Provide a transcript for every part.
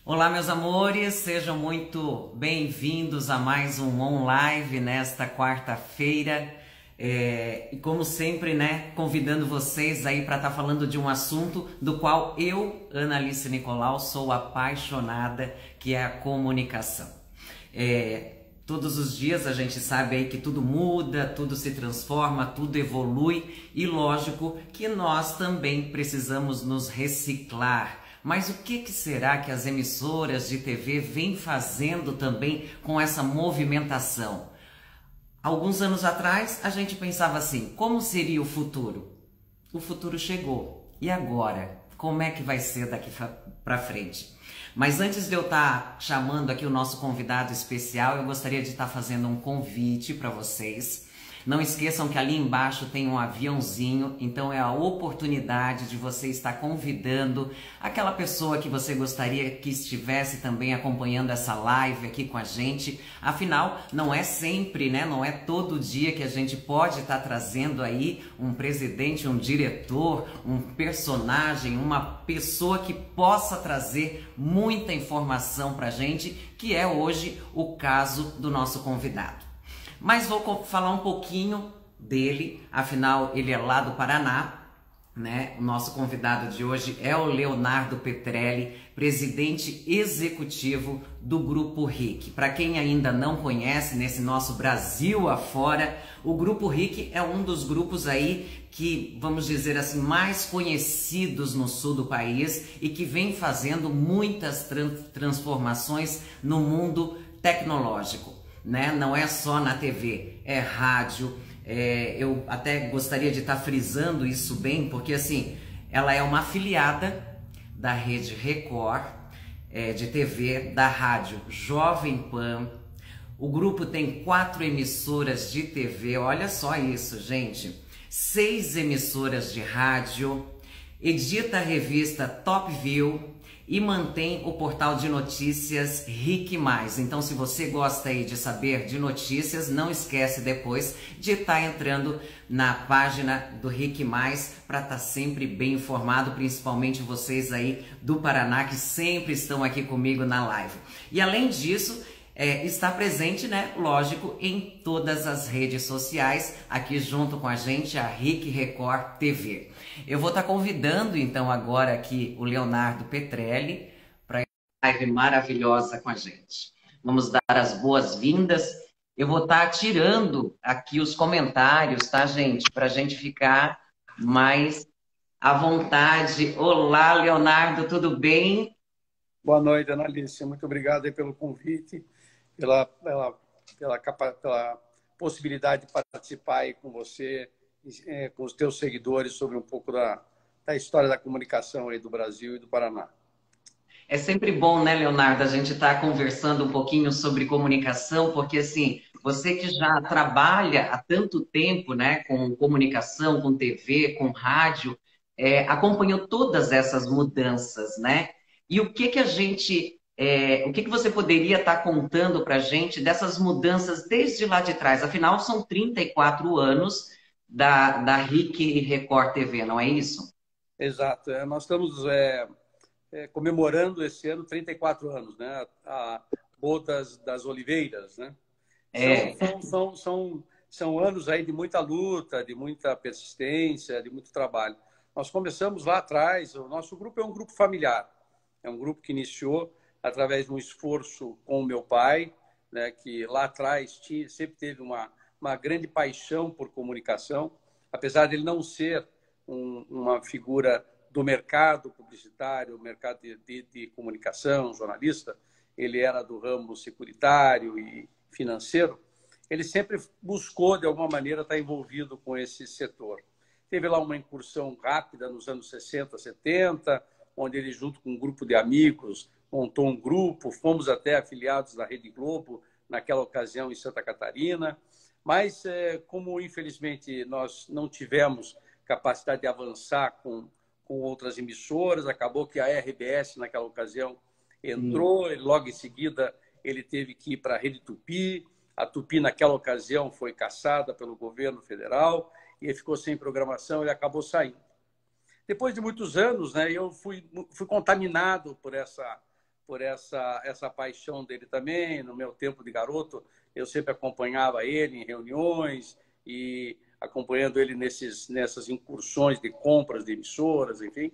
Olá, meus amores, sejam muito bem-vindos a mais um On Live nesta quarta-feira. E como sempre, né, convidando vocês aí para estar falando de um assunto do qual eu, Ana Alice Nicolau, sou apaixonada, que é a comunicação. Todos os dias a gente sabe aí que tudo muda, tudo se transforma, tudo evolui e lógico que nós também precisamos nos reciclar. Mas o que será que as emissoras de TV vêm fazendo também com essa movimentação? Alguns anos atrás a gente pensava assim, como seria o futuro? O futuro chegou. E agora? Como é que vai ser daqui para frente? Mas antes de eu estar chamando aqui o nosso convidado especial, eu gostaria de estar fazendo um convite para vocês. Não esqueçam que ali embaixo tem um aviãozinho, então é a oportunidade de você estar convidando aquela pessoa que você gostaria que estivesse também acompanhando essa live aqui com a gente. Afinal, não é sempre, né? Não é todo dia que a gente pode estar trazendo aí um presidente, um diretor, um personagem, uma pessoa que possa trazer muita informação pra gente, que é hoje o caso do nosso convidado. Mas vou falar um pouquinho dele, afinal ele é lá do Paraná, né? O nosso convidado de hoje é o Leonardo Petrelli, presidente executivo do Grupo RIC. Para quem ainda não conhece, nesse nosso Brasil afora, o Grupo RIC é um dos grupos aí que, vamos dizer assim, mais conhecidos no sul do país e que vem fazendo muitas transformações no mundo tecnológico. Né? Não é só na TV, é rádio. Eu até gostaria de estar frisando isso bem, porque assim, ela é uma afiliada da Rede Record de TV, da rádio Jovem Pan. O grupo tem 4 emissoras de TV, olha só isso, gente. 6 emissoras de rádio, edita a revista Top View e mantém o portal de notícias RIC+. Então, se você gosta aí de saber de notícias, não esquece depois de estar entrando na página do RIC+, para estar sempre bem informado, principalmente vocês aí do Paraná, que sempre estão aqui comigo na live. E além disso, está presente, né, lógico, em todas as redes sociais, aqui junto com a gente, a RIC Record TV. Eu vou estar convidando, então, agora aqui o Leonardo Petrelli para uma live maravilhosa com a gente. Vamos dar as boas-vindas. Eu vou estar tirando aqui os comentários, tá, gente? Para a gente ficar mais à vontade. Olá, Leonardo, tudo bem? Boa noite, Ana Alice. Muito obrigado aí pelo convite, pela possibilidade de participar aí com você, com os teus seguidores, sobre um pouco da história da comunicação aí do Brasil e do Paraná. É sempre bom, né, Leonardo, a gente estar conversando um pouquinho sobre comunicação, porque assim, você que já trabalha há tanto tempo, né, com comunicação, com TV, com rádio, acompanhou todas essas mudanças, né? E o que que a gente, o que que você poderia estar contando para a gente dessas mudanças desde lá de trás? Afinal, são 34 anos da RIC e Record TV, não é isso? Exato. Nós estamos comemorando esse ano 34 anos, né? A Bodas das Oliveiras, né? É. São anos aí de muita luta, de muita persistência, de muito trabalho. Nós começamos lá atrás, o nosso grupo é um grupo familiar, é um grupo que iniciou através de um esforço com o meu pai, né, que lá atrás sempre teve uma grande paixão por comunicação, apesar de ele não ser uma figura do mercado publicitário, mercado de comunicação, jornalista, ele era do ramo securitário e financeiro, ele sempre buscou, de alguma maneira, estar envolvido com esse setor. Teve lá uma incursão rápida nos anos 60, 70, onde ele, junto com um grupo de amigos, montou um grupo, fomos até afiliados da Rede Globo, naquela ocasião em Santa Catarina, mas como, infelizmente, nós não tivemos capacidade de avançar com outras emissoras, acabou que a RBS, naquela ocasião, entrou, e logo em seguida ele teve que ir para a Rede Tupi. A Tupi, naquela ocasião, foi cassada pelo governo federal e ele ficou sem programação e acabou saindo. Depois de muitos anos, né, eu fui contaminado por essa paixão dele também. No meu tempo de garoto, eu sempre acompanhava ele em reuniões e acompanhando ele nessas incursões de compras de emissoras, enfim.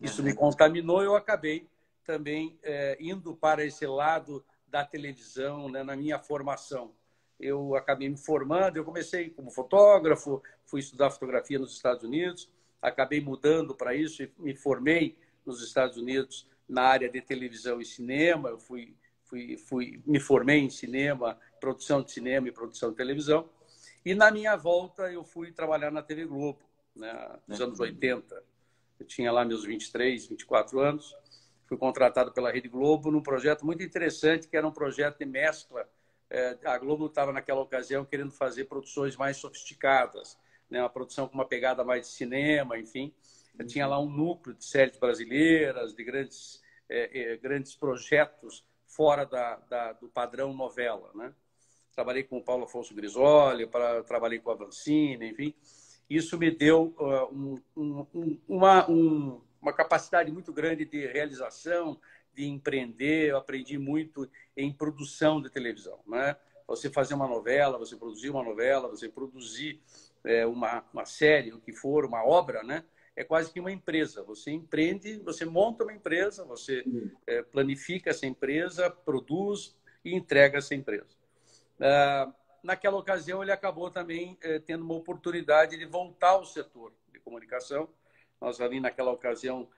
Isso me contaminou e eu acabei também indo para esse lado da televisão, né, na minha formação. Eu acabei me formando, eu comecei como fotógrafo, fui estudar fotografia nos Estados Unidos, acabei mudando para isso e me formei nos Estados Unidos na área de televisão e cinema. Eu me formei em cinema, produção de cinema e produção de televisão. E na minha volta eu fui trabalhar na TV Globo, né, nos anos 80. Eu tinha lá meus 23, 24 anos. Fui contratado pela Rede Globo num projeto muito interessante, que era um projeto de mescla. A Globo estava, naquela ocasião, querendo fazer produções mais sofisticadas, né? Uma produção com uma pegada mais de cinema, enfim. Eu tinha lá um núcleo de séries brasileiras, de grandes projetos fora do padrão novela, né? Trabalhei com o Paulo Afonso Grisoli, trabalhei com a Vancini, enfim. Isso me deu uma capacidade muito grande de realização, de empreender. Eu aprendi muito em produção de televisão, né? Você fazer uma novela, você produzir uma novela, você produzir uma série, o que for, uma obra, né? É quase que uma empresa. Você empreende, você monta uma empresa, você planifica essa empresa, produz e entrega essa empresa. Naquela ocasião, ele acabou também tendo uma oportunidade de voltar ao setor de comunicação. Nós ali, naquela ocasião,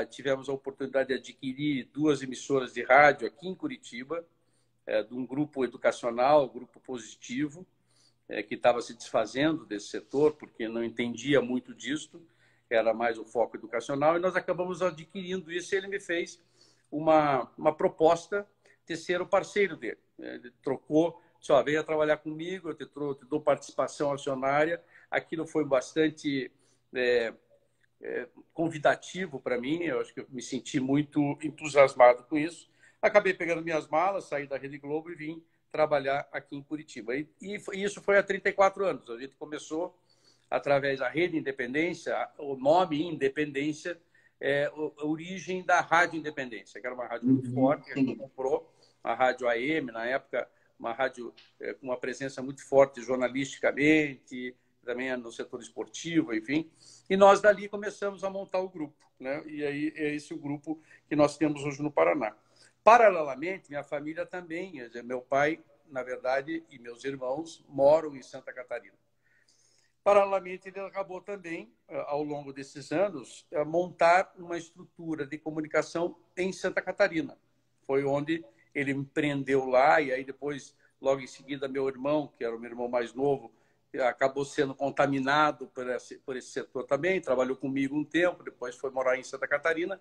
tivemos a oportunidade de adquirir 2 emissoras de rádio aqui em Curitiba, de um grupo educacional, Grupo Positivo, que estava se desfazendo desse setor, porque não entendia muito disso, era mais o foco educacional, e nós acabamos adquirindo isso, e ele me fez uma proposta de ser o parceiro dele. Ele trocou, disse: venha trabalhar comigo, eu te dou participação acionária. Aquilo foi bastante convidativo para mim, eu acho que eu me senti muito entusiasmado com isso. Acabei pegando minhas malas, saí da Rede Globo e vim trabalhar aqui em Curitiba. E isso foi há 34 anos. A gente começou através da Rede Independência. O nome Independência é a origem da Rádio Independência, que era uma rádio muito forte. A gente comprou a Rádio AM, na época, uma rádio com uma presença muito forte jornalisticamente, também no setor esportivo, enfim. E nós dali começamos a montar o grupo, né? E aí é esse o grupo que nós temos hoje no Paraná. Paralelamente, minha família também, meu pai, na verdade, e meus irmãos moram em Santa Catarina. Paralelamente, ele acabou também, ao longo desses anos, montar uma estrutura de comunicação em Santa Catarina. Foi onde ele empreendeu lá, e aí depois, logo em seguida, meu irmão, que era o meu irmão mais novo, acabou sendo contaminado por esse setor também, trabalhou comigo um tempo, depois foi morar em Santa Catarina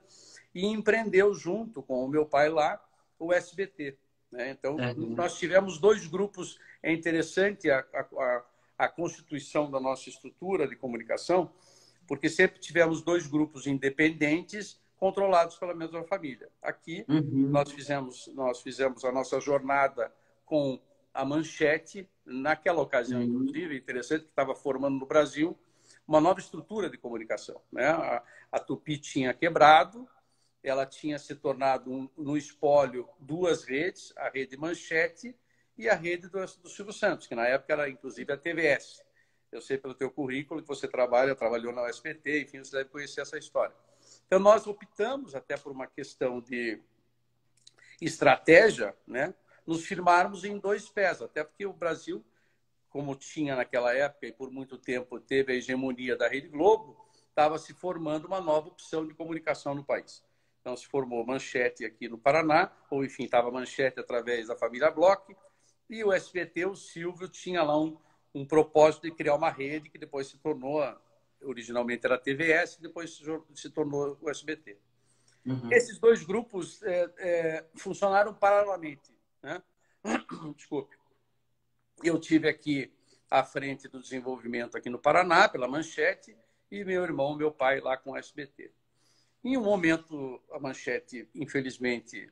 e empreendeu junto com o meu pai lá o SBT, né? Então, nós tivemos 2 grupos. É interessante a constituição da nossa estrutura de comunicação, porque sempre tivemos 2 grupos independentes controlados pela mesma família. Aqui, nós fizemos a nossa jornada com a Manchete, naquela ocasião, inclusive, interessante, que estava formando no Brasil uma nova estrutura de comunicação, né? A Tupi tinha quebrado, ela tinha se tornado, no espólio, 2 redes, a Rede Manchete e a rede do Silvio Santos, que na época era, inclusive, a TVS. Eu sei pelo teu currículo que você trabalhou na SBT, enfim, você deve conhecer essa história. Então, nós optamos, até por uma questão de estratégia, né, nos firmarmos em 2 pés, até porque o Brasil, como tinha naquela época e por muito tempo teve a hegemonia da Rede Globo, estava se formando uma nova opção de comunicação no país. Então, se formou Manchete aqui no Paraná, ou enfim, estava Manchete através da família Bloch, e o SBT, o Silvio, tinha lá um propósito de criar uma rede que depois se tornou, originalmente era a TVS, depois se tornou o SBT. Esses 2 grupos funcionaram paralelamente, né? Desculpe. Eu tive aqui à frente do desenvolvimento aqui no Paraná, pela Manchete, e meu irmão, meu pai, lá com o SBT. Em um momento, a Manchete, infelizmente,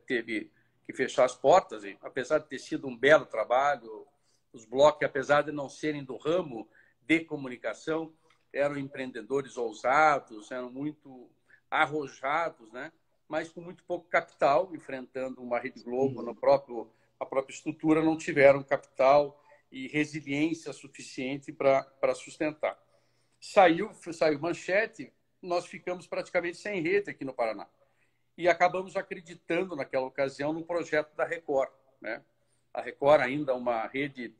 teve que fechar as portas, e, apesar de ter sido um belo trabalho, os Bloch, apesar de não serem do ramo de comunicação, eram empreendedores ousados, eram muito arrojados, né? mas com muito pouco capital, enfrentando uma Rede Globo, a própria estrutura, não tiveram capital e resiliência suficiente para sustentar. Saiu Manchete, nós ficamos praticamente sem rede aqui no Paraná. E acabamos acreditando, naquela ocasião, no projeto da Record, né? A Record ainda é uma rede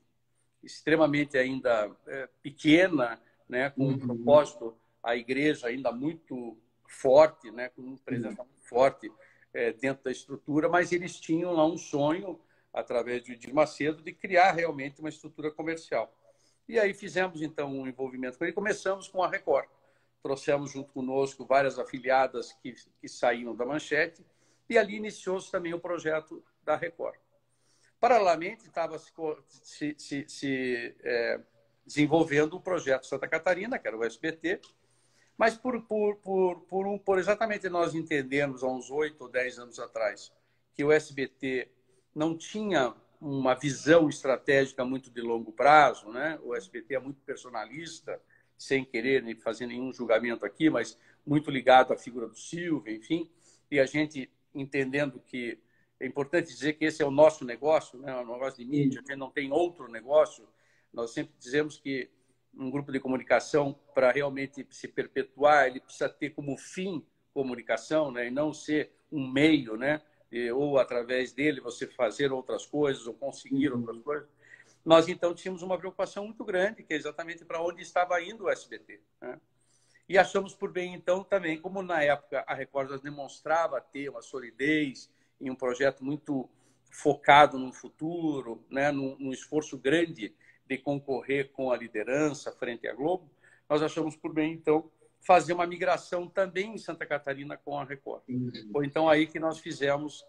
extremamente ainda pequena, né? Com um propósito, a igreja ainda muito forte, né? Com uma presença muito forte dentro da estrutura, mas eles tinham lá um sonho, através de Edir Macedo, de criar realmente uma estrutura comercial. E aí fizemos, então, um envolvimento com ele. Começamos com a Record. Trouxemos junto conosco várias afiliadas que saíram da Manchete, e ali iniciou-se também o projeto da Record. Paralelamente, estava se desenvolvendo o projeto Santa Catarina, que era o SBT, mas por exatamente nós entendermos, há uns 8 ou 10 anos atrás, que o SBT não tinha uma visão estratégica muito de longo prazo, né? O SBT é muito personalista, sem querer nem fazer nenhum julgamento aqui, mas muito ligado à figura do Silvio, enfim, e a gente entendendo que é importante dizer que esse é o nosso negócio, né? O negócio de mídia, a gente não tem outro negócio. Nós sempre dizemos que um grupo de comunicação, para realmente se perpetuar, ele precisa ter como fim comunicação, né? E não ser um meio, né? Ou através dele você fazer outras coisas ou conseguir outras coisas. Nós, então, tínhamos uma preocupação muito grande, que é exatamente para onde estava indo o SBT, né? E achamos por bem, então, também, como na época a Record demonstrava ter uma solidez em um projeto muito focado no futuro, né? Num esforço grande de concorrer com a liderança frente à Globo, nós achamos por bem, então, fazer uma migração também em Santa Catarina com a Record. Foi então aí que nós fizemos,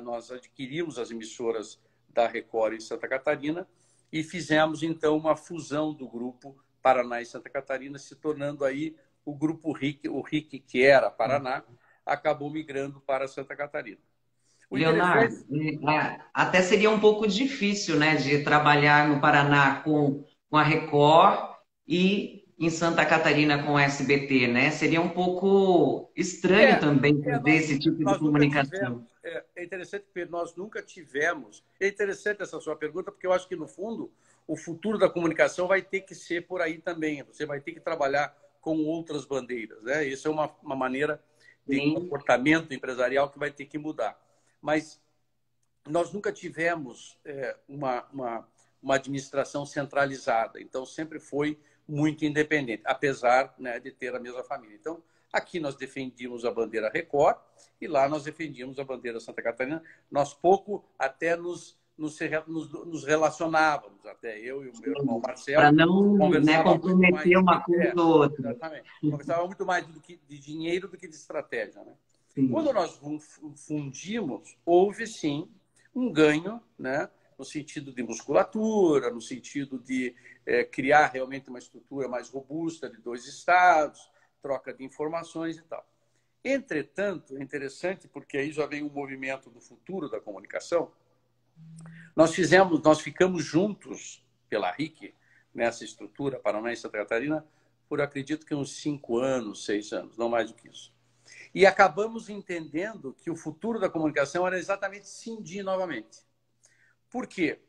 nós adquirimos as emissoras da Record em Santa Catarina e fizemos então uma fusão do grupo Paraná e Santa Catarina, se tornando aí o grupo RIC, o RIC que era Paraná, acabou migrando para Santa Catarina. Leonardo, até seria um pouco difícil, né, de trabalhar no Paraná com a Record e em Santa Catarina com o SBT, né? Seria um pouco estranho também fazer esse tipo de comunicação. É interessante, porque nós nunca tivemos. É interessante essa sua pergunta, porque eu acho que, no fundo, o futuro da comunicação vai ter que ser por aí também. Você vai ter que trabalhar com outras bandeiras, né? Isso é uma maneira de comportamento empresarial que vai ter que mudar. Mas nós nunca tivemos uma administração centralizada. Então, sempre foi muito independente, apesar, né, de ter a mesma família. Então, aqui nós defendíamos a bandeira Record e lá nós defendíamos a bandeira Santa Catarina. Nós pouco até nos relacionávamos, até eu e o meu irmão Marcelo. Para não, né, comprometer uma coisa ou outra. Exatamente. Conversava muito mais de dinheiro do que de estratégia, né? Sim. Quando nós fundimos, houve sim um ganho, né? No sentido de musculatura, no sentido de criar realmente uma estrutura mais robusta de 2 estados, troca de informações e tal. Entretanto, é interessante, porque aí já vem um movimento do futuro da comunicação. Nós ficamos juntos pela RIC, nessa estrutura, Paraná e Santa Catarina, por acredito que uns 5 anos, 6 anos, não mais do que isso. E acabamos entendendo que o futuro da comunicação era exatamente cindir novamente. Por quê?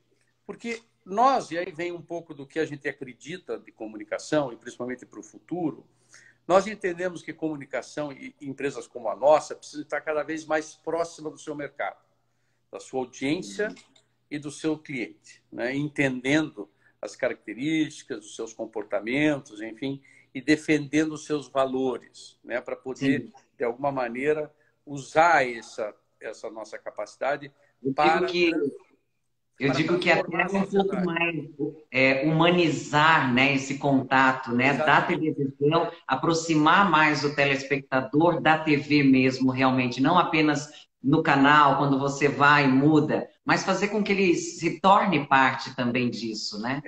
Porque nós, e aí vem um pouco do que a gente acredita de comunicação, e principalmente para o futuro, nós entendemos que comunicação e empresas como a nossa precisam estar cada vez mais próximas do seu mercado, da sua audiência e do seu cliente, né? Entendendo as características, os seus comportamentos, enfim, e defendendo os seus valores, né? Para poder, de alguma maneira, usar essa nossa capacidade para... Eu digo que até um pouco mais humanizar, né, esse contato, né, da televisão, aproximar mais o telespectador da TV mesmo, realmente, não apenas no canal, quando você vai e muda, mas fazer com que ele se torne parte também disso, né?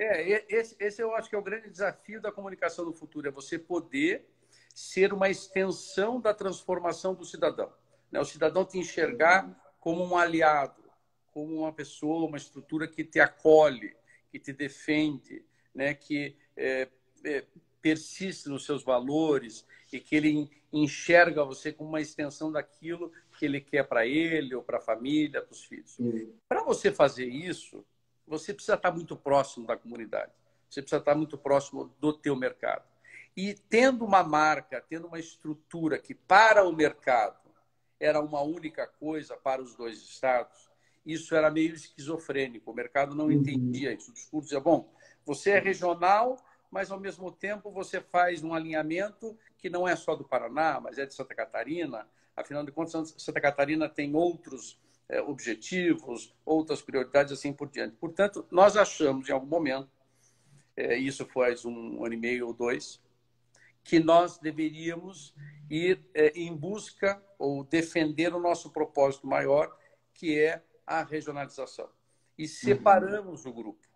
Esse eu acho que é o grande desafio da comunicação no futuro, é você poder ser uma extensão da transformação do cidadão, né? O cidadão te enxergar como um aliado, como uma pessoa, uma estrutura que te acolhe, que te defende, né? Que persiste nos seus valores e que ele enxerga você como uma extensão daquilo que ele quer para ele, ou para a família, para os filhos. Para você fazer isso, você precisa estar muito próximo da comunidade. Você precisa estar muito próximo do teu mercado. E tendo uma marca, tendo uma estrutura que para o mercado era uma única coisa para os dois estados, isso era meio esquizofrênico. O mercado não entendia isso. O discurso dizia, bom, você é regional, mas ao mesmo tempo você faz um alinhamento que não é só do Paraná, mas é de Santa Catarina. Afinal de contas, Santa Catarina tem outros objetivos, outras prioridades, assim por diante. Portanto, nós achamos em algum momento, isso faz 1 ano e meio ou 2, que nós deveríamos ir em busca ou defender o nosso propósito maior, que é a regionalização. E separamos o grupo.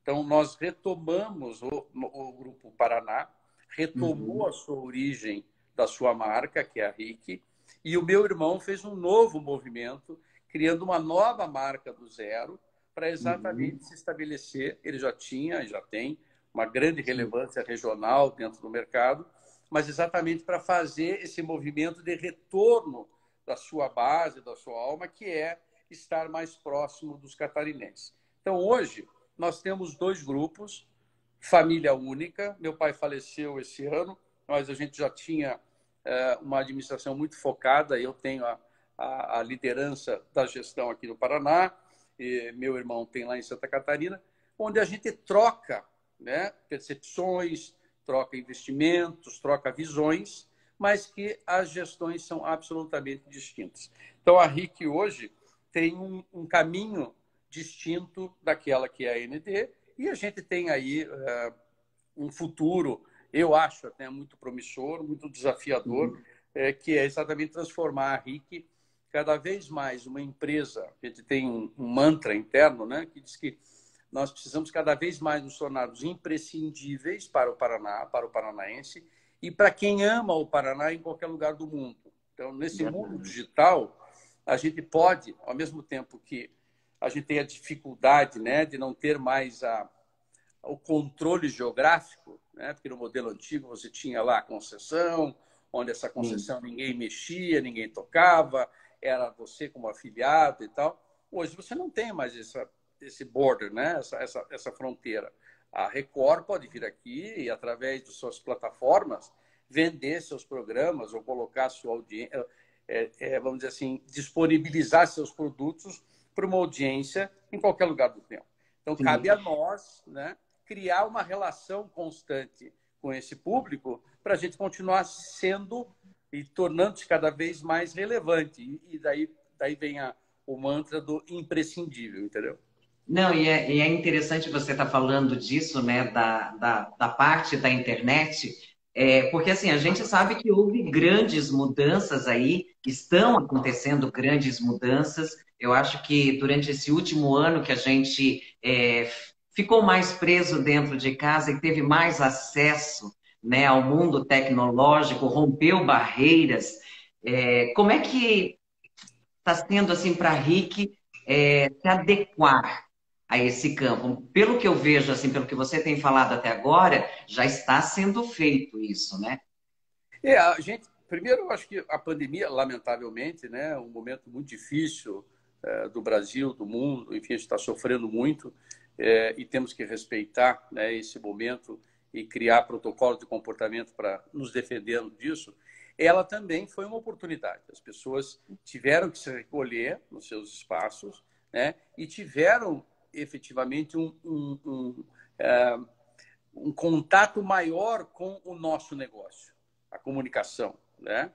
Então, nós retomamos o Grupo Paraná, retomou a sua origem da sua marca, que é a RIC, e o meu irmão fez um novo movimento, criando uma nova marca do zero, para exatamente se estabelecer. Ele já tinha e já tem uma grande relevância regional dentro do mercado, mas exatamente para fazer esse movimento de retorno da sua base, da sua alma, que é estar mais próximo dos catarinenses. Então, hoje, nós temos 2 grupos, família única. Meu pai faleceu esse ano, mas a gente já tinha uma administração muito focada. Eu tenho a liderança da gestão aqui no Paraná, e meu irmão tem lá em Santa Catarina, onde a gente troca, né, percepções, troca investimentos, troca visões, mas que as gestões são absolutamente distintas. Então, a RIC hoje tem um caminho distinto daquela que é a AND, e a gente tem aí um futuro, eu acho até muito promissor, muito desafiador, que é exatamente transformar a RIC cada vez mais uma empresa. A gente tem um mantra interno, né, que diz que nós precisamos cada vez mais nos tornarmos imprescindíveis para o Paraná, para o paranaense, e para quem ama o Paraná em qualquer lugar do mundo. Então, nesse mundo digital, a gente pode, ao mesmo tempo que a gente tem a dificuldade, né, de não ter mais o controle geográfico, né, porque no modelo antigo você tinha lá a concessão, onde essa concessão ninguém mexia, ninguém tocava, era você como afiliado e tal. Hoje você não tem mais esse border, né, essa fronteira. A Record pode vir aqui e, através de suas plataformas, vender seus programas ou colocar sua audiência, vamos dizer assim, disponibilizar seus produtos para uma audiência em qualquer lugar do tempo. Então, cabe a nós, né, criar uma relação constante com esse público para a gente continuar sendo e tornando-se cada vez mais relevante. E daí vem o mantra do imprescindível, entendeu? Não, e é interessante você estar falando disso, né, da parte da internet, porque assim, a gente sabe que houve grandes mudanças aí, estão acontecendo grandes mudanças. Eu acho que durante esse último ano que a gente ficou mais preso dentro de casa e teve mais acesso, né, ao mundo tecnológico, rompeu barreiras. Como é que está sendo assim para a RIC se adequar a esse campo? Pelo que eu vejo, assim, pelo que você tem falado até agora, já está sendo feito isso, né? A gente, primeiro, eu acho que a pandemia, lamentavelmente, né, é um momento muito difícil do Brasil, do mundo, enfim, a gente está sofrendo muito e temos que respeitar, né, esse momento e criar protocolos de comportamento para nos defendermos disso. Ela também foi uma oportunidade. As pessoas tiveram que se recolher nos seus espaços, né, e tiveram efetivamente um contato maior com o nosso negócio, a comunicação, né?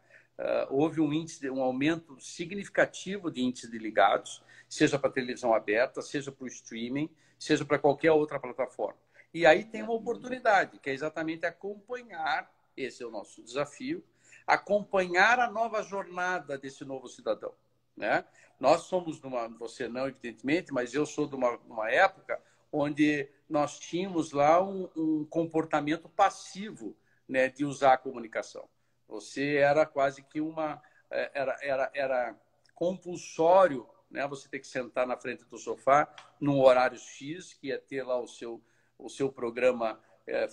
Houve um aumento significativo de índice de ligados, seja para a televisão aberta, seja para o streaming, seja para qualquer outra plataforma. E aí tem uma oportunidade, que é exatamente acompanhar, esse é o nosso desafio, acompanhar a nova jornada desse novo cidadão, né? Nós somos você não, evidentemente, mas eu sou de uma época onde nós tínhamos lá um comportamento passivo, né, de usar a comunicação. Você era quase que era compulsório, né, você ter que sentar na frente do sofá num horário X, que ia ter lá o seu programa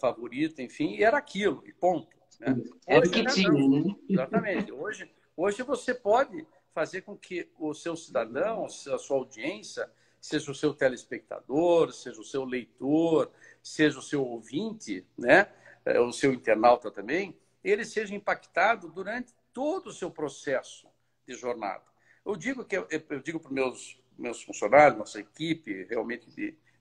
favorito, enfim, e era aquilo, e ponto. né? Era o Hoje, que né, tinha, não. né? Exatamente. Hoje você pode fazer com que o seu cidadão, a sua audiência, seja o seu telespectador, seja o seu leitor, seja o seu ouvinte, né? O seu internauta também, ele seja impactado durante todo o seu processo de jornada. Eu digo para os meus funcionários, nossa equipe, realmente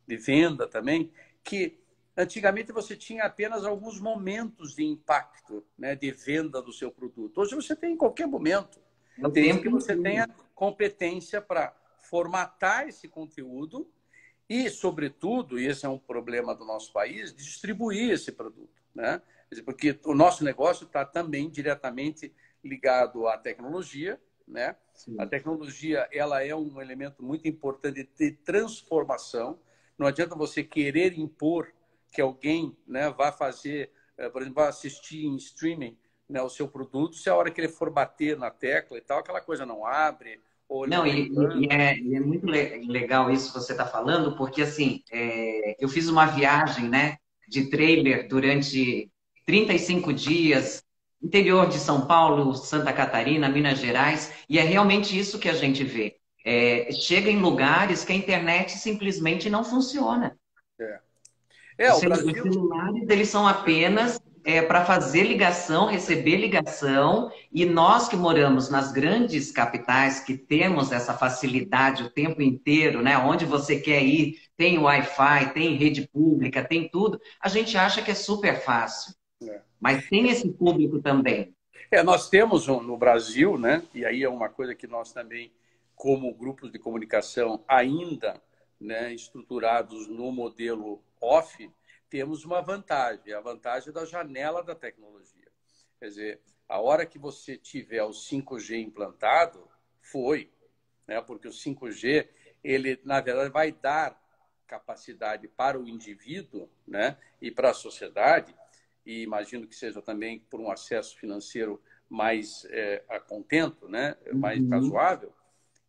de venda também, que antigamente você tinha apenas alguns momentos de impacto, né, de venda do seu produto. Hoje você tem em qualquer momento, É o desde tempo que você inteiro. tenha competência para formatar esse conteúdo e, sobretudo, e esse é um problema do nosso país, distribuir esse produto, né? Porque o nosso negócio está também diretamente ligado à tecnologia, né? A Sim. tecnologia, ela é um elemento muito importante de transformação. Não adianta você querer impor que alguém, né, vá fazer, por exemplo, vá assistir em streaming, né, o seu produto, se a hora que ele for bater na tecla e tal, aquela coisa não abre, ou ele não Não, tem banda. e é muito legal isso que você está falando, porque assim, eu fiz uma viagem, né, de trailer durante 35 dias, interior de São Paulo, Santa Catarina, Minas Gerais, e é realmente isso que a gente vê. Chega em lugares que a internet simplesmente não funciona. É, o Os Brasil. celulares, eles são apenas para fazer ligação, receber ligação, e nós que moramos nas grandes capitais, que temos essa facilidade o tempo inteiro, né? Onde você quer ir, tem Wi-Fi, tem rede pública, tem tudo, a gente acha que é super fácil. É. Mas tem esse público também. Nós temos no Brasil, né? E aí é uma coisa que nós também, como grupos de comunicação, ainda, né, estruturados no modelo off, temos uma vantagem, a vantagem da janela da tecnologia. Quer dizer, a hora que você tiver o 5G implantado, foi, né? Porque o 5G, ele, na verdade, vai dar capacidade para o indivíduo, né, e para a sociedade, e imagino que seja também por um acesso financeiro mais a contento, né, mais Uhum. razoável,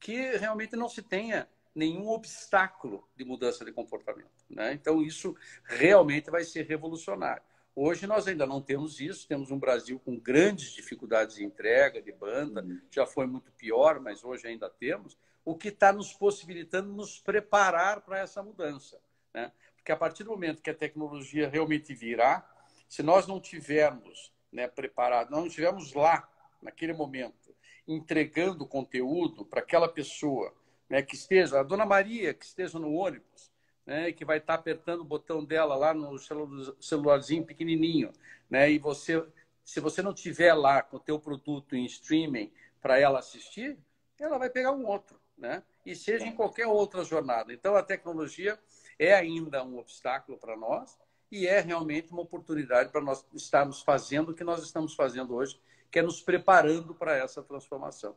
que realmente não se tenha nenhum obstáculo de mudança de comportamento, né? Então, isso realmente vai ser revolucionário. Hoje nós ainda não temos isso, temos um Brasil com grandes dificuldades de entrega de banda, já foi muito pior, mas hoje ainda temos, o que está nos possibilitando nos preparar para essa mudança, né? Porque a partir do momento que a tecnologia realmente virá, se nós não tivermos, né, preparado, não estivermos lá, naquele momento, entregando conteúdo para aquela pessoa, né, que esteja, a Dona Maria, que esteja no ônibus, né, que vai estar apertando o botão dela lá no celularzinho pequenininho, né, e você, se você não tiver lá com o teu produto em streaming para ela assistir, ela vai pegar um outro, né, e seja em qualquer outra jornada. Então, a tecnologia é ainda um obstáculo para nós, e é realmente uma oportunidade para nós estarmos fazendo o que nós estamos fazendo hoje, que é nos preparando para essa transformação.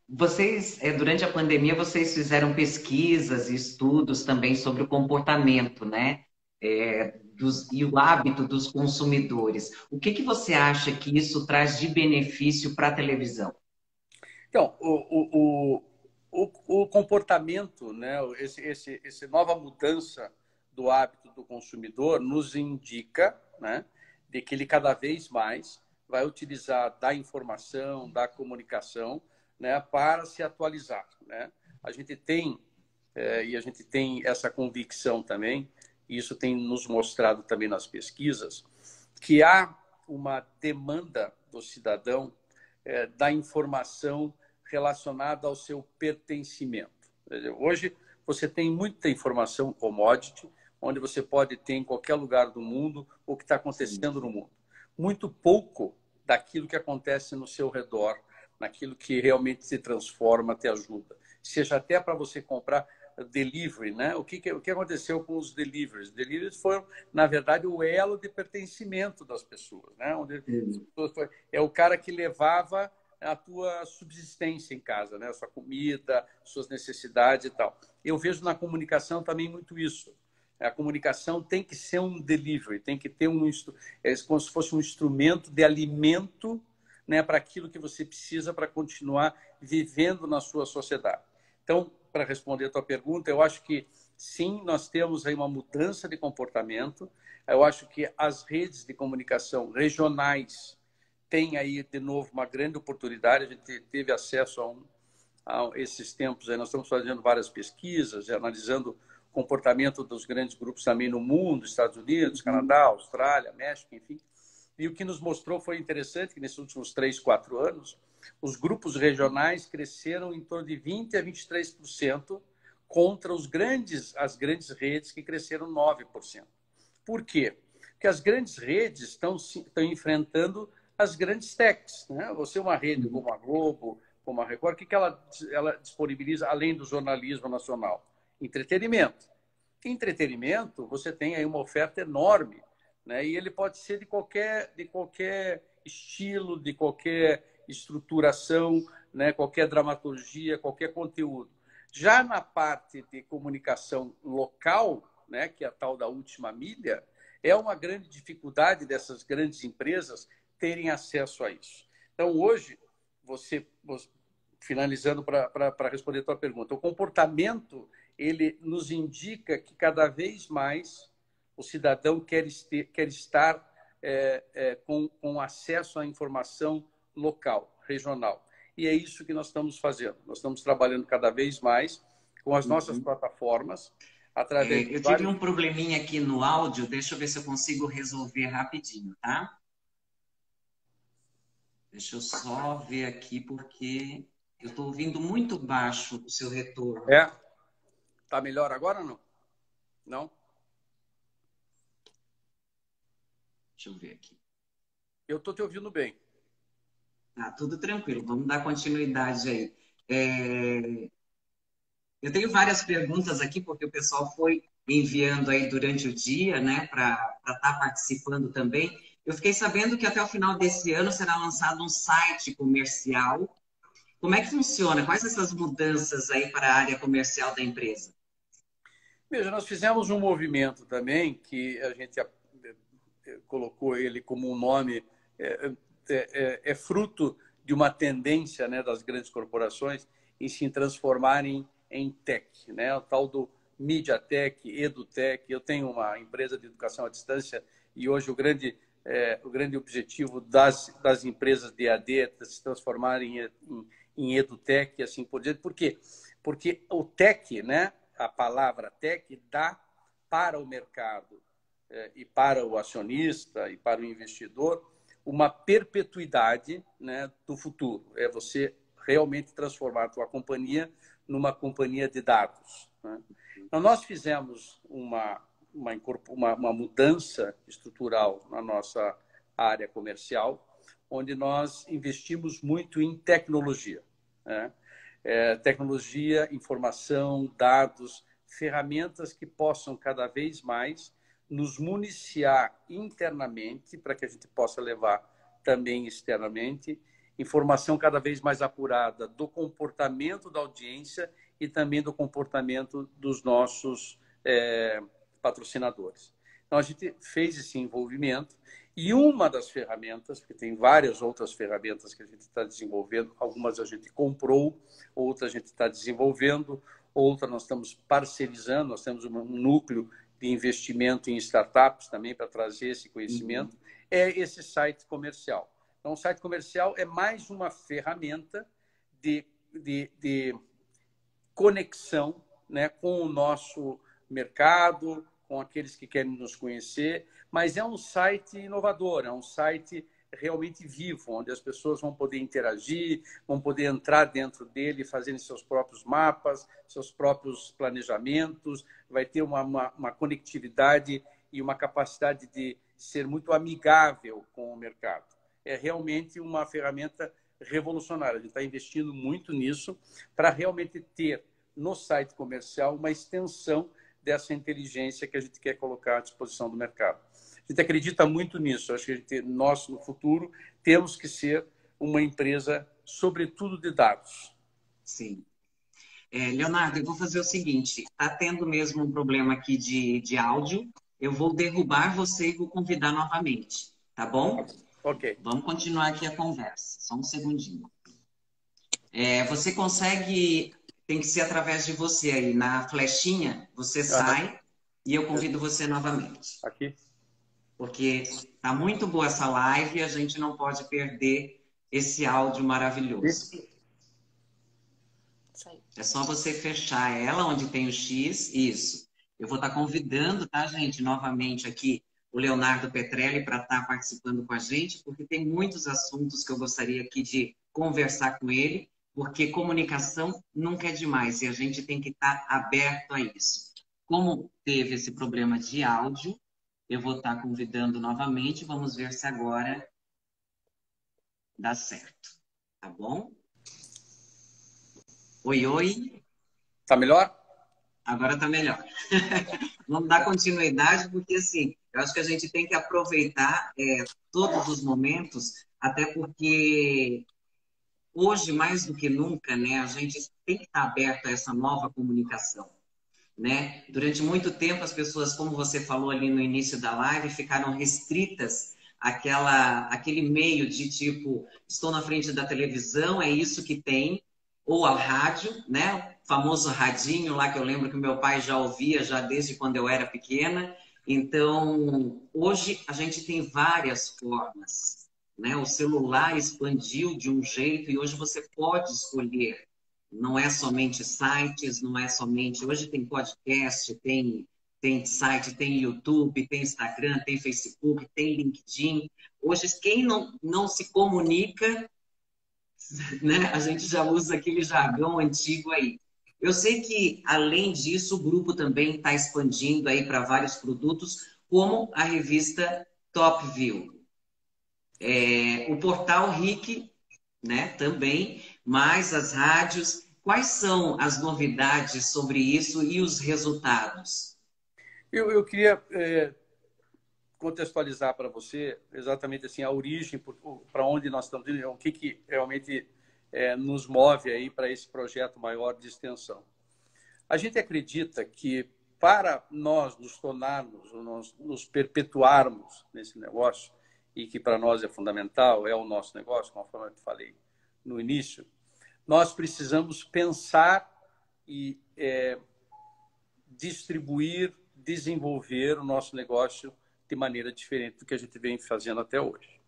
Vocês, durante a pandemia, vocês fizeram pesquisas e estudos também sobre o comportamento, né? E o hábito dos consumidores. O que que você acha que isso traz de benefício para a televisão? Então, o comportamento, né, essa nova mudança do hábito do consumidor nos indica, né, de que ele cada vez mais vai utilizar da informação, da comunicação, né, para se atualizar, né? A gente tem e a gente tem essa convicção também, e isso tem nos mostrado também nas pesquisas, que há uma demanda do cidadão da informação relacionada ao seu pertencimento. Hoje você tem muita informação commodity, onde você pode ter em qualquer lugar do mundo o que está Sim. acontecendo no mundo. Muito pouco daquilo que acontece no seu redor, naquilo que realmente se transforma, te ajuda. Seja até para você comprar delivery, né? O que aconteceu com os deliveries? Deliveries foram, na verdade, o elo de pertencimento das pessoas, né? Onde Sim. é o cara que levava a tua subsistência em casa, né? A sua comida, suas necessidades e tal. Eu vejo na comunicação também muito isso. A comunicação tem que ser um delivery, tem que ter como se fosse um instrumento de alimento, né, para aquilo que você precisa para continuar vivendo na sua sociedade. Então, para responder a tua pergunta, eu acho que sim, nós temos aí uma mudança de comportamento. Eu acho que as redes de comunicação regionais têm aí, de novo, uma grande oportunidade. A gente teve acesso a esses tempos, aí nós estamos fazendo várias pesquisas, analisando o comportamento dos grandes grupos também no mundo, Estados Unidos, Canadá, Austrália, México, enfim. E o que nos mostrou foi interessante que nesses últimos 3, 4 anos, os grupos regionais cresceram em torno de 20% a 23% contra as grandes redes que cresceram 9%. Por quê? Porque as grandes redes estão enfrentando as grandes techs. Né? Você, uma rede como a Globo, como a Record, o que ela disponibiliza além do jornalismo nacional? Entretenimento. Entretenimento, você tem aí uma oferta enorme, né? E ele pode ser de qualquer estilo, de qualquer estruturação, né? Qualquer dramaturgia, qualquer conteúdo. Já na parte de comunicação local, né? Que é a tal da última milha, é uma grande dificuldade dessas grandes empresas terem acesso a isso. Então, hoje, finalizando para responder a tua pergunta, o comportamento ele nos indica que cada vez mais o cidadão quer estar com acesso à informação local, regional. E é isso que nós estamos fazendo. Nós estamos trabalhando cada vez mais com as nossas plataformas. Através eu tive um probleminha aqui no áudio, deixa eu ver se eu consigo resolver rapidinho, tá? Deixa eu só ver aqui, porque eu estou ouvindo muito baixo o seu retorno. Tá melhor agora ou não? Não? Deixa eu ver aqui. Eu estou te ouvindo bem. Tá, tudo tranquilo. Vamos dar continuidade aí. Eu tenho várias perguntas aqui, porque o pessoal foi enviando aí durante o dia, né, para estar participando também. Eu fiquei sabendo que até o final desse ano será lançado um site comercial. Como é que funciona? Quais essas mudanças aí para a área comercial da empresa? Veja, nós fizemos um movimento também que a gente colocou ele como um nome, fruto de uma tendência, né, das grandes corporações em se transformarem em tech, né? O tal do Media Tech, EduTech. Eu tenho uma empresa de educação à distância e hoje o grande objetivo das empresas de EAD é se transformarem em EduTech e assim por diante. Por quê? Porque o tech, né, a palavra tech, dá para o mercado e para o acionista e para o investidor uma perpetuidade, né, do futuro. É você realmente transformar a tua companhia numa companhia de dados. Né? Então, nós fizemos uma mudança estrutural na nossa área comercial, onde nós investimos muito em tecnologia. Né? Tecnologia, informação, dados, ferramentas que possam cada vez mais nos municiar internamente para que a gente possa levar também externamente informação cada vez mais apurada do comportamento da audiência e também do comportamento dos nossos patrocinadores. Então, a gente fez esse envolvimento e uma das ferramentas, porque tem várias outras ferramentas que a gente está desenvolvendo, algumas a gente comprou, outras a gente está desenvolvendo, outras nós estamos parcerizando, nós temos um núcleo de investimento em startups também para trazer esse conhecimento, é esse site comercial. Então, o site comercial é mais uma ferramenta de conexão, né, com o nosso mercado, com aqueles que querem nos conhecer, mas é um site inovador, é um site realmente vivo, onde as pessoas vão poder interagir, vão poder entrar dentro dele, fazendo seus próprios mapas, seus próprios planejamentos, vai ter uma conectividade e uma capacidade de ser muito amigável com o mercado. É realmente uma ferramenta revolucionária. A gente está investindo muito nisso para realmente ter no site comercial uma extensão dessa inteligência que a gente quer colocar à disposição do mercado. A gente acredita muito nisso. Acho que nós, no futuro, temos que ser uma empresa, sobretudo, de dados. Sim. Leonardo, eu vou fazer o seguinte. Está tendo mesmo um problema aqui de áudio. Eu vou derrubar você e vou convidar novamente. Tá bom? Ok. Vamos continuar aqui a conversa. Só um segundinho. Você consegue tem que ser através de você aí. Na flechinha, você Aham. sai e eu convido você novamente. Aqui. Porque tá muito boa essa live e a gente não pode perder esse áudio maravilhoso. É só você fechar ela onde tem o X, isso. Eu vou estar convidando, tá, gente, novamente aqui o Leonardo Petrelli para estar participando com a gente, porque tem muitos assuntos que eu gostaria aqui de conversar com ele, porque comunicação nunca é demais e a gente tem que estar aberto a isso. Como teve esse problema de áudio, eu vou estar convidando novamente, vamos ver se agora dá certo, tá bom? Oi, oi. Tá melhor? Agora está melhor. Vamos dar continuidade, porque assim, eu acho que a gente tem que aproveitar todos os momentos, até porque hoje, mais do que nunca, né, a gente tem que estar aberto a essa nova comunicação. Né? Durante muito tempo, as pessoas, como você falou ali no início da live, ficaram restritas àquele meio de tipo, estou na frente da televisão, é isso que tem, ou ao rádio, né? O famoso radinho lá que eu lembro que o meu pai já ouvia já desde quando eu era pequena. Então, hoje a gente tem várias formas, né? O celular expandiu de um jeito e hoje você pode escolher. Não é somente sites, não é somente. Hoje tem podcast, tem site, tem YouTube, tem Instagram, tem Facebook, tem LinkedIn. Hoje, quem não se comunica, né? A gente já usa aquele jargão antigo aí. Eu sei que, além disso, o grupo também está expandindo aí para vários produtos, como a revista Top View. O portal RIC, né, também, mais as rádios. Quais são as novidades sobre isso e os resultados? Eu queria contextualizar para você exatamente assim a origem, para onde nós estamos indo, o que realmente nos move aí para esse projeto maior de extensão. A gente acredita que para nós nos tornarmos, nos perpetuarmos nesse negócio, e que para nós é fundamental, é o nosso negócio, conforme eu falei no início, nós precisamos pensar e distribuir, desenvolver o nosso negócio de maneira diferente do que a gente vem fazendo até hoje.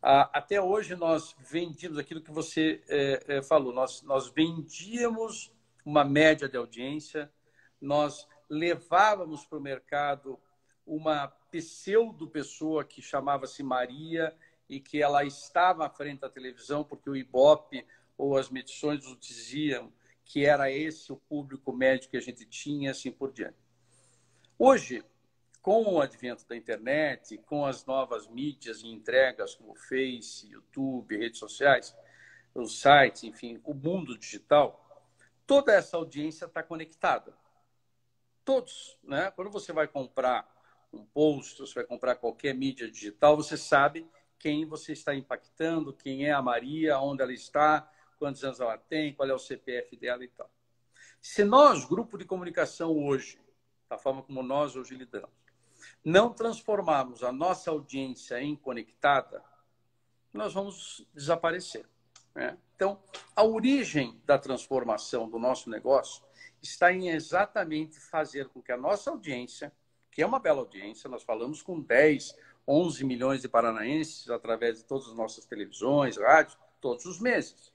Até hoje nós vendíamos aquilo que você falou, nós vendíamos uma média de audiência, nós levávamos para o mercado uma pseudo-pessoa que chamava-se Maria e que ela estava à frente da televisão porque o Ibope ou as medições nos diziam que era esse o público médio que a gente tinha, assim por diante. Hoje, com o advento da internet, com as novas mídias e entregas como Face, YouTube, redes sociais, os sites, enfim, o mundo digital, toda essa audiência está conectada. Todos, né? Quando você vai comprar um post, você vai comprar qualquer mídia digital, você sabe quem você está impactando, quem é a Maria, onde ela está, quantos anos ela tem, qual é o CPF dela e tal. Se nós, grupo de comunicação hoje, da forma como nós hoje lidamos, não transformarmos a nossa audiência em conectada, nós vamos desaparecer. Né? Então, a origem da transformação do nosso negócio está em exatamente fazer com que a nossa audiência, que é uma bela audiência, nós falamos com 10, 11 milhões de paranaenses através de todas as nossas televisões, rádios, todos os meses.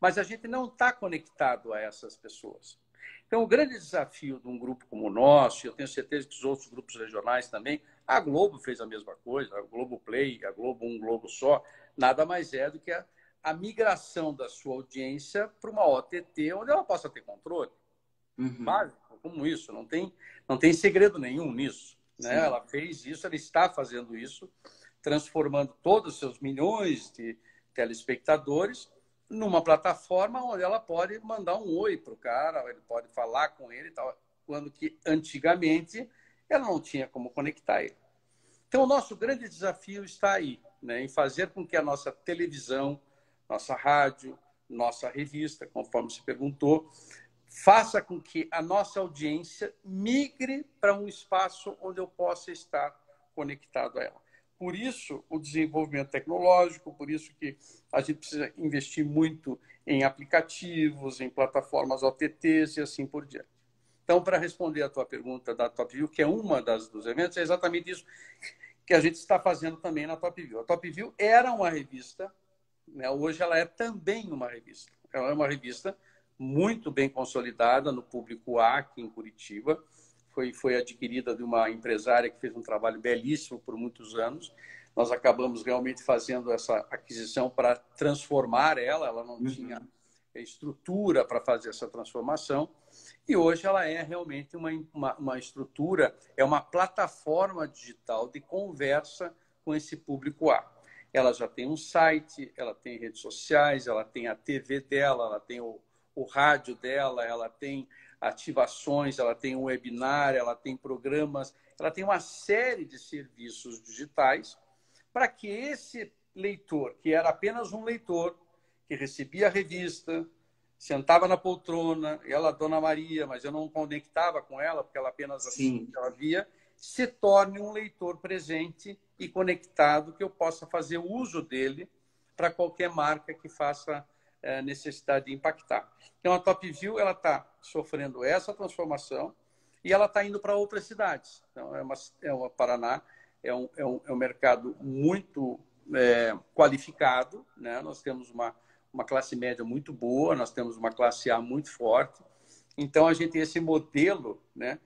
Mas a gente não está conectado a essas pessoas. Então, o grande desafio de um grupo como o nosso, e eu tenho certeza que os outros grupos regionais também, a Globo fez a mesma coisa, a Globo Play, a Globo Um Globo Só, nada mais é do que a migração da sua audiência para uma OTT, onde ela possa ter controle. Básico, como isso, não tem segredo nenhum nisso. Né? Ela fez isso, ela está fazendo isso, transformando todos os seus milhões de telespectadores numa plataforma onde ela pode mandar um oi para o cara, ele pode falar com ele e tal, quando que antigamente ela não tinha como conectar ele. Então, o nosso grande desafio está aí, né, em fazer com que a nossa televisão, nossa rádio, nossa revista, conforme se perguntou, faça com que a nossa audiência migre para um espaço onde eu possa estar conectado a ela. Por isso, o desenvolvimento tecnológico, por isso que a gente precisa investir muito em aplicativos, em plataformas OTTs e assim por diante. Então, para responder a tua pergunta da Top View, que é uma dos eventos, é exatamente isso que a gente está fazendo também na Top View. A Top View era uma revista, né? Hoje ela é também uma revista. Ela é uma revista muito bem consolidada no público A, aqui em Curitiba. Foi adquirida de uma empresária que fez um trabalho belíssimo por muitos anos. Nós acabamos realmente fazendo essa aquisição para transformar ela. Ela não tinha estrutura para fazer essa transformação. E hoje ela é realmente uma estrutura, é uma plataforma digital de conversa com esse público A. Ela já tem um site, ela tem redes sociais, ela tem a TV dela, ela tem o rádio dela, ela tem ativações, ela tem um webinar, ela tem programas, ela tem uma série de serviços digitais para que esse leitor, que era apenas um leitor, que recebia a revista, sentava na poltrona, ela, Dona Maria, mas eu não conectava com ela, porque ela apenas assim ela via, se torne um leitor presente e conectado, que eu possa fazer uso dele para qualquer marca que faça necessidade de impactar. Então, a Top View está sofrendo essa transformação e ela está indo para outras cidades. Então, o Paraná é um mercado muito qualificado, né? Nós temos uma classe média muito boa, nós temos uma classe A muito forte. Então, a gente tem esse modelo, né?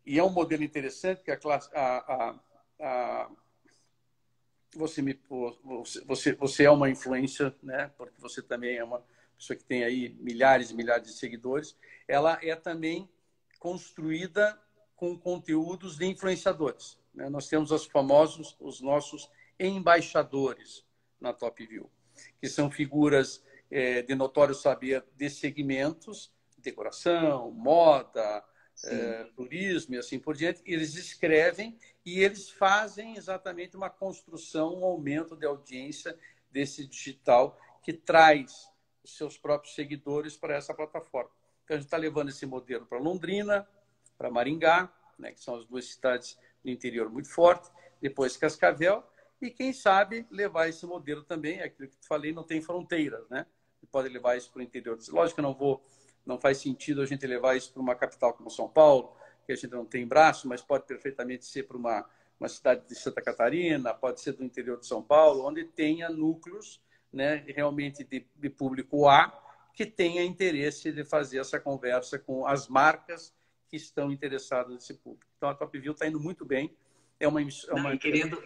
E é um modelo interessante que você é uma influência, né? Porque você também é uma pessoa que tem aí milhares e milhares de seguidores. Ela é também construída com conteúdos de influenciadores, né? Nós temos os nossos embaixadores na Top View, que são figuras de notório saber de segmentos, decoração, moda, turismo e assim por diante. Eles escrevem e eles fazem exatamente uma construção, um aumento de audiência desse digital que traz os seus próprios seguidores para essa plataforma. Então, a gente está levando esse modelo para Londrina, para Maringá, né, que são as duas cidades do interior muito fortes, depois Cascavel, e quem sabe levar esse modelo também, aquilo que eu falei, não tem fronteiras, né? Pode levar isso para o interior. Lógico que não faz sentido a gente levar isso para uma capital como São Paulo, que a gente não tem braço, mas pode perfeitamente ser para uma cidade de Santa Catarina, pode ser do interior de São Paulo, onde tenha núcleos, né, realmente de público A, que tenha interesse de fazer essa conversa com as marcas que estão interessadas nesse público. Então, a Top View está indo muito bem. E querendo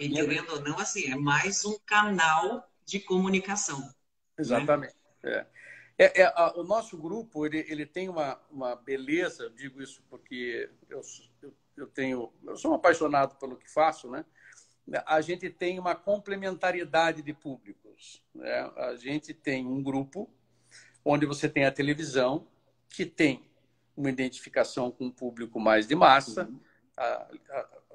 ou não, assim, é mais um canal de comunicação. Exatamente. Né? O nosso grupo ele tem uma beleza, eu digo isso porque eu sou um apaixonado pelo que faço, né? A gente tem uma complementariedade de públicos, né? A gente tem um grupo onde você tem a televisão, que tem uma identificação com o público mais de massa,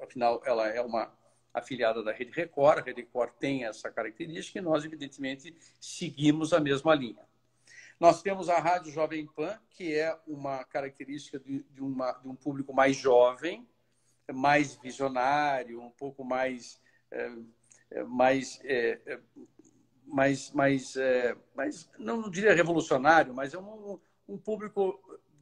afinal, ela é uma afiliada da Rede Record, a Rede Record tem essa característica e nós, evidentemente, seguimos a mesma linha. Nós temos a Rádio Jovem Pan, que é uma característica de um público mais jovem, mais visionário, um pouco mais não diria revolucionário, mas é um público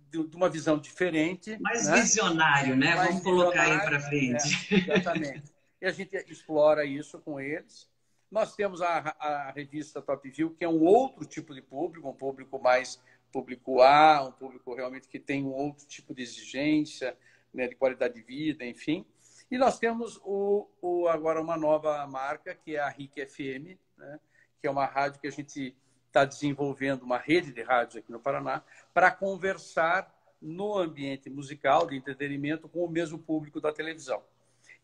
de uma visão diferente. Mais, né? Visionário, né? Mais Vamos colocar aí para frente. Exatamente. E a gente explora isso com eles. Nós temos a revista Top View, que é um outro tipo de público, um público mais público A, um público realmente que tem um outro tipo de exigência, né, de qualidade de vida, enfim. E nós temos agora uma nova marca, que é a RIC FM, né, que é uma rádio que a gente está desenvolvendo, uma rede de rádios aqui no Paraná, para conversar no ambiente musical, de entretenimento, com o mesmo público da televisão.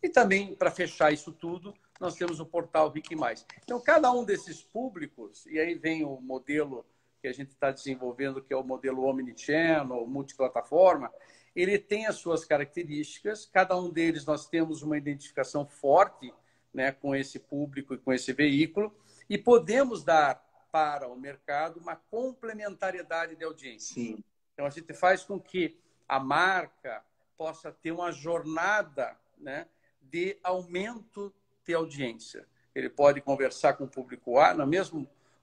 E também, para fechar isso tudo, nós temos o portal RIC+. Então, cada um desses públicos, e aí vem o modelo que a gente está desenvolvendo, que é o modelo Omnichannel, multiplataforma, ele tem as suas características, cada um deles nós temos uma identificação forte, né, com esse público e com esse veículo, e podemos dar para o mercado uma complementariedade de audiência. Sim. Então, a gente faz com que a marca possa ter uma jornada, né, de aumento ter audiência. Ele pode conversar com o público A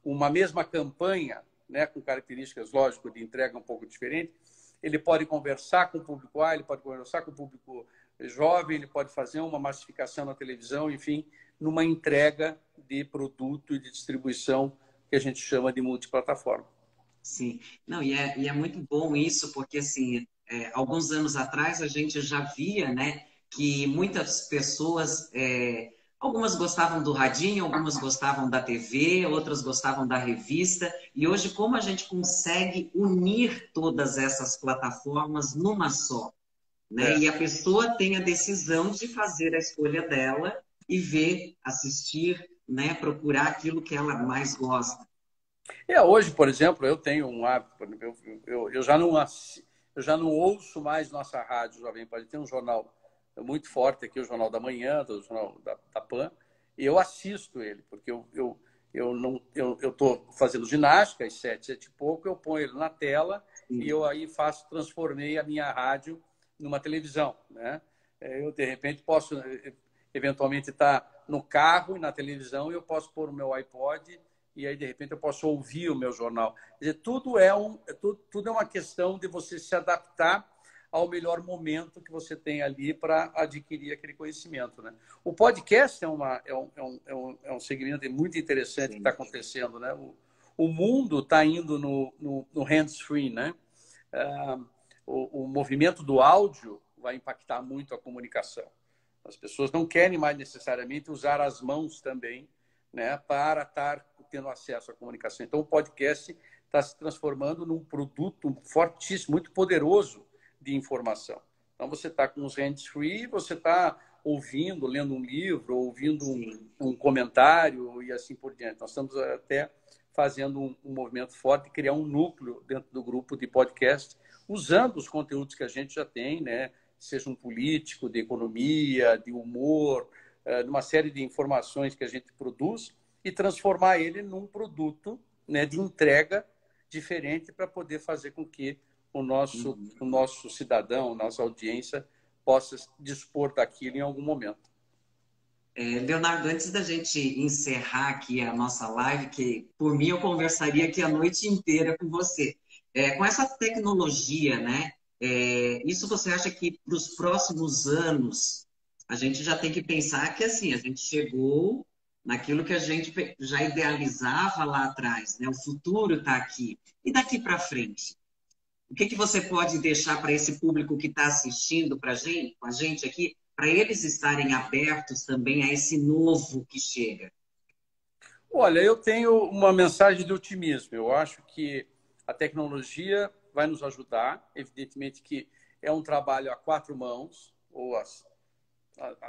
uma mesma campanha, né, com características, lógico, de entrega um pouco diferente. Ele pode conversar com o público A, ele pode conversar com o público jovem, ele pode fazer uma massificação na televisão, enfim, numa entrega de produto e de distribuição que a gente chama de multiplataforma. Sim, não, e é muito bom isso, porque assim, alguns anos atrás a gente já via, né, que muitas pessoas, algumas gostavam do radinho, algumas gostavam da TV, outras gostavam da revista, e hoje como a gente consegue unir todas essas plataformas numa só, né? E a pessoa tem a decisão de fazer a escolha dela e ver, assistir, né, procurar aquilo que ela mais gosta. Hoje, por exemplo, eu tenho um hábito, eu já não ouço mais nossa rádio Jovem Pan. Tem um jornal muito forte aqui, o Jornal da Manhã, o Jornal da Pan, e eu assisto ele, porque eu estou fazendo ginástica às 7 e pouco, eu ponho ele na tela e eu aí transformei a minha rádio numa televisão, né? Eu, de repente, posso eventualmente estar no carro e na televisão e eu posso pôr o meu iPod e aí, de repente, eu posso ouvir o meu jornal. Quer dizer, tudo é uma questão de você se adaptar ao melhor momento que você tem ali para adquirir aquele conhecimento, né? O podcast é um segmento muito interessante que está acontecendo, né? O mundo está indo no hands-free, né? O movimento do áudio vai impactar muito a comunicação. As pessoas não querem mais necessariamente usar as mãos também, né, para estar tendo acesso à comunicação. Então, o podcast está se transformando num produto fortíssimo, muito poderoso de informação. Então, você está com os hands-free, você está ouvindo, lendo um livro, ouvindo um comentário e assim por diante. Nós estamos até fazendo um movimento forte de criar um núcleo dentro do grupo de podcast, usando os conteúdos que a gente já tem, né? Seja um político, de economia, de humor, de uma série de informações que a gente produz e transformar ele num produto, né, de entrega diferente para poder fazer com que o nosso cidadão, nossa audiência, possa dispor daquilo em algum momento. Leonardo, antes da gente encerrar aqui a nossa live, que por mim eu conversaria aqui a noite inteira com você, com essa tecnologia, né? Isso você acha que para os próximos anos a gente já tem que pensar que assim, a gente chegou naquilo que a gente já idealizava lá atrás, né? O futuro está aqui. E daqui para frente? O que você pode deixar para esse público que está assistindo com a gente aqui, para eles estarem abertos também a esse novo que chega? Olha, eu tenho uma mensagem de otimismo. Eu acho que a tecnologia vai nos ajudar. Evidentemente que é um trabalho a 4 mãos, ou as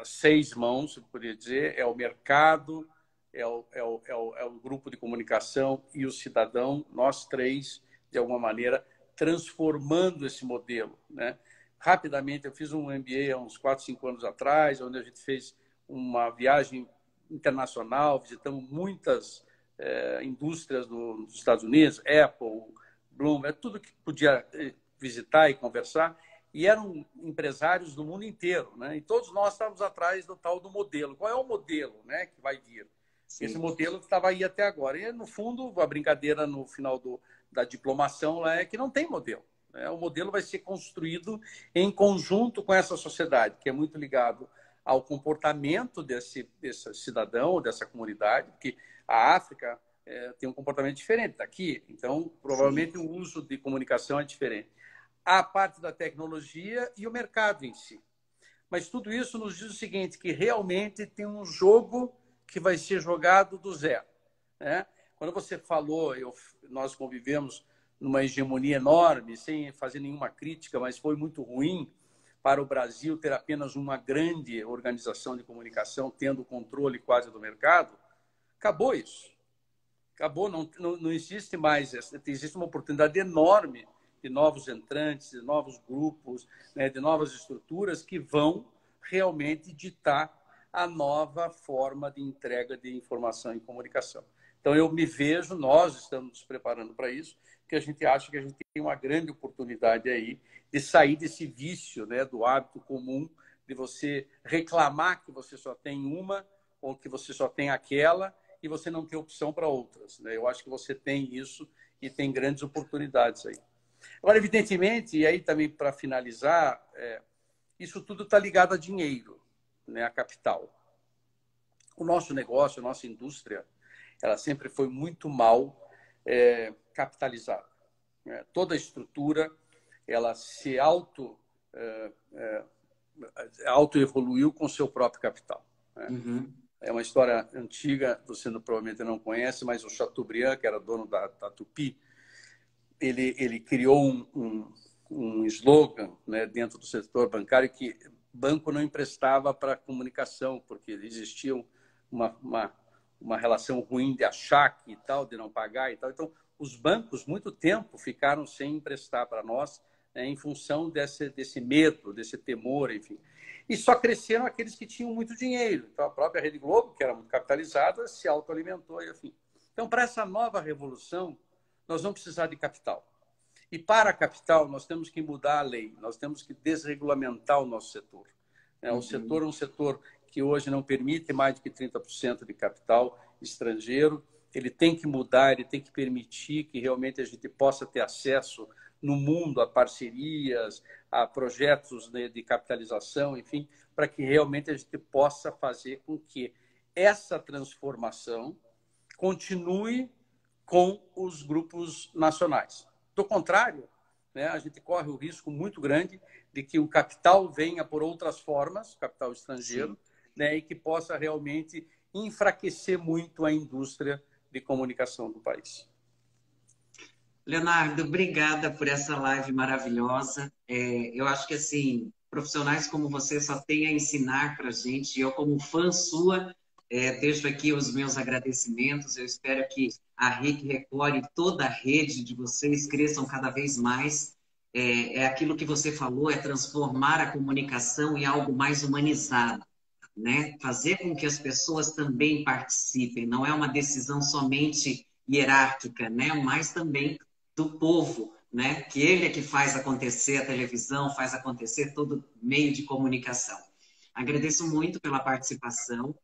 6 mãos, eu poderia dizer. É o mercado, é o grupo de comunicação e o cidadão, nós três, de alguma maneira, transformando esse modelo, né? Rapidamente, eu fiz um MBA há uns 4, 5 anos atrás, onde a gente fez uma viagem internacional, visitamos muitas indústrias dos Estados Unidos, Apple, Bloom, tudo que podia visitar e conversar, e eram empresários do mundo inteiro, né? E todos nós estávamos atrás do tal do modelo. Qual é o modelo, né, que vai vir? Sim. Esse modelo que estava aí até agora. E, no fundo, a brincadeira no final da diplomação lá é que não tem modelo, né? O modelo vai ser construído em conjunto com essa sociedade, que é muito ligado ao comportamento desse cidadão, dessa comunidade, porque a África tem um comportamento diferente daqui, então provavelmente Sim. O uso de comunicação é diferente. A parte da tecnologia e o mercado em si. Mas tudo isso nos diz o seguinte, que realmente tem um jogo que vai ser jogado do zero, né? Quando você falou, nós convivemos numa hegemonia enorme, sem fazer nenhuma crítica, mas foi muito ruim para o Brasil ter apenas uma grande organização de comunicação tendo o controle quase do mercado. Acabou isso. Acabou, não existe mais. Existe uma oportunidade enorme de novos entrantes, de novos grupos, né, de novas estruturas que vão realmente ditar a nova forma de entrega de informação e comunicação. Então, eu me vejo, nós estamos nos preparando para isso, que a gente acha que a gente tem uma grande oportunidade aí de sair desse vício, né, do hábito comum de você reclamar que você só tem uma ou que você só tem aquela e você não tem opção para outras, né? Eu acho que você tem isso e tem grandes oportunidades aí. Agora, evidentemente, e aí também para finalizar, isso tudo está ligado a dinheiro, né? A capital. O nosso negócio, a nossa indústria, ela sempre foi muito mal capitalizada, né? Toda a estrutura, ela se auto-evoluiu com seu próprio capital, né? Uhum. É uma história antiga, você provavelmente não conhece, mas o Chateaubriand, que era dono da Tupi, ele criou um slogan, né, dentro do setor bancário, que banco não emprestava para comunicação, porque existia uma relação ruim de achaque e tal, de não pagar e tal. Então, os bancos, muito tempo, ficaram sem emprestar para nós, né, em função desse medo, desse temor, enfim. E só cresceram aqueles que tinham muito dinheiro. Então, a própria Rede Globo, que era muito capitalizada, se autoalimentou, enfim. Então, para essa nova revolução, nós vamos precisar de capital. E para a capital, nós temos que mudar a lei, nós temos que desregulamentar o nosso setor. O setor é um setor que hoje não permite mais de que 30% de capital estrangeiro. Ele tem que mudar, ele tem que permitir que realmente a gente possa ter acesso no mundo a parcerias, a projetos, né, de capitalização, enfim, para que realmente a gente possa fazer com que essa transformação continue com os grupos nacionais. Do contrário, né, a gente corre o risco muito grande de que o capital venha por outras formas, capital estrangeiro, né, e que possa realmente enfraquecer muito a indústria de comunicação do país. Leonardo, obrigada por essa live maravilhosa. Eu acho que, assim, profissionais como você só têm a ensinar para a gente. Eu, como fã sua, deixo aqui os meus agradecimentos. Eu espero que a RIC Record e toda a rede de vocês cresçam cada vez mais. É aquilo que você falou, é transformar a comunicação em algo mais humanizado, né? Fazer com que as pessoas também participem. Não é uma decisão somente hierárquica, né? Mas também do povo, né? Que ele é que faz acontecer a televisão, faz acontecer todo meio de comunicação. Agradeço muito pela participação.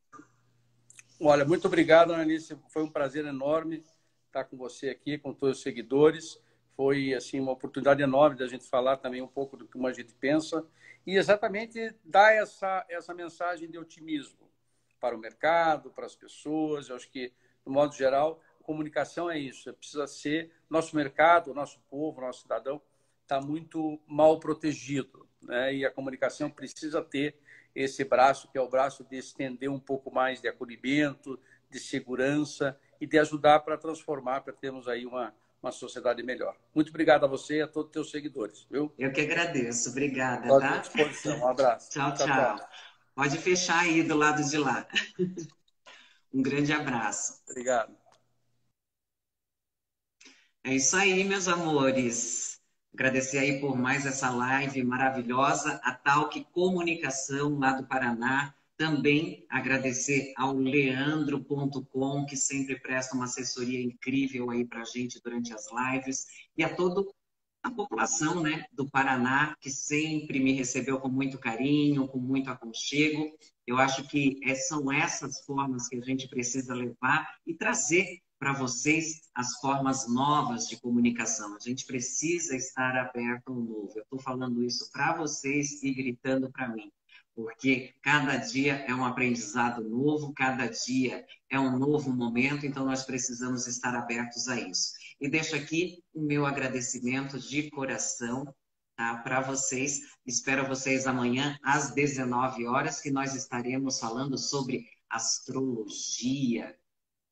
Olha, muito obrigado, Ananice. Foi um prazer enorme estar com você aqui, com todos os seguidores. Foi assim uma oportunidade enorme da gente falar também um pouco do que a gente pensa e exatamente dar essa mensagem de otimismo para o mercado, para as pessoas. Eu acho que, no modo geral, comunicação é isso. Precisa ser nosso mercado, nosso povo, nosso cidadão está muito mal protegido, né? E a comunicação precisa ter esse braço, que é o braço de estender um pouco mais de acolhimento, de segurança e de ajudar para transformar, para termos aí uma sociedade melhor. Muito obrigado a você e a todos os teus seguidores, viu? Eu que agradeço. Obrigada, Estou à tá? disposição. Um abraço. Tchau, Tchau, tchau. tchau. Pode fechar aí do lado de lá. Um grande abraço. Obrigado. É isso aí, meus amores. Agradecer aí por mais essa live maravilhosa, a Talk Comunicação lá do Paraná. Também agradecer ao leandro.com, que sempre presta uma assessoria incrível aí para a gente durante as lives. E a toda a população, né, do Paraná, que sempre me recebeu com muito carinho, com muito aconchego. Eu acho que são essas formas que a gente precisa levar e trazer para vocês as formas novas de comunicação. A gente precisa estar aberto ao novo. Eu estou falando isso para vocês e gritando para mim, porque cada dia é um aprendizado novo, cada dia é um novo momento, então nós precisamos estar abertos a isso. E deixo aqui o meu agradecimento de coração, tá, para vocês. Espero vocês amanhã às 19 horas, que nós estaremos falando sobre astrologia.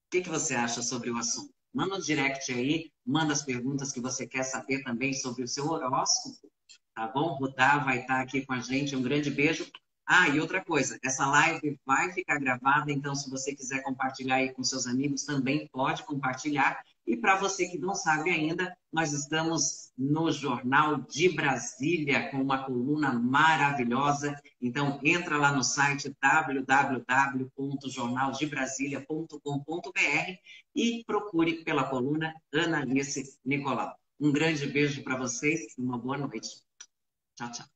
O que você acha sobre o assunto? Manda um direct aí, manda as perguntas que você quer saber também sobre o seu horóscopo, tá bom? Rudá vai estar aqui com a gente. Um grande beijo. Ah, e outra coisa, essa live vai ficar gravada, então se você quiser compartilhar aí com seus amigos, também pode compartilhar. E para você que não sabe ainda, nós estamos no Jornal de Brasília com uma coluna maravilhosa. Então entra lá no site www.jornaldebrasilia.com.br e procure pela coluna Analice Nicolau. Um grande beijo para vocês e uma boa noite. Tchau, tchau.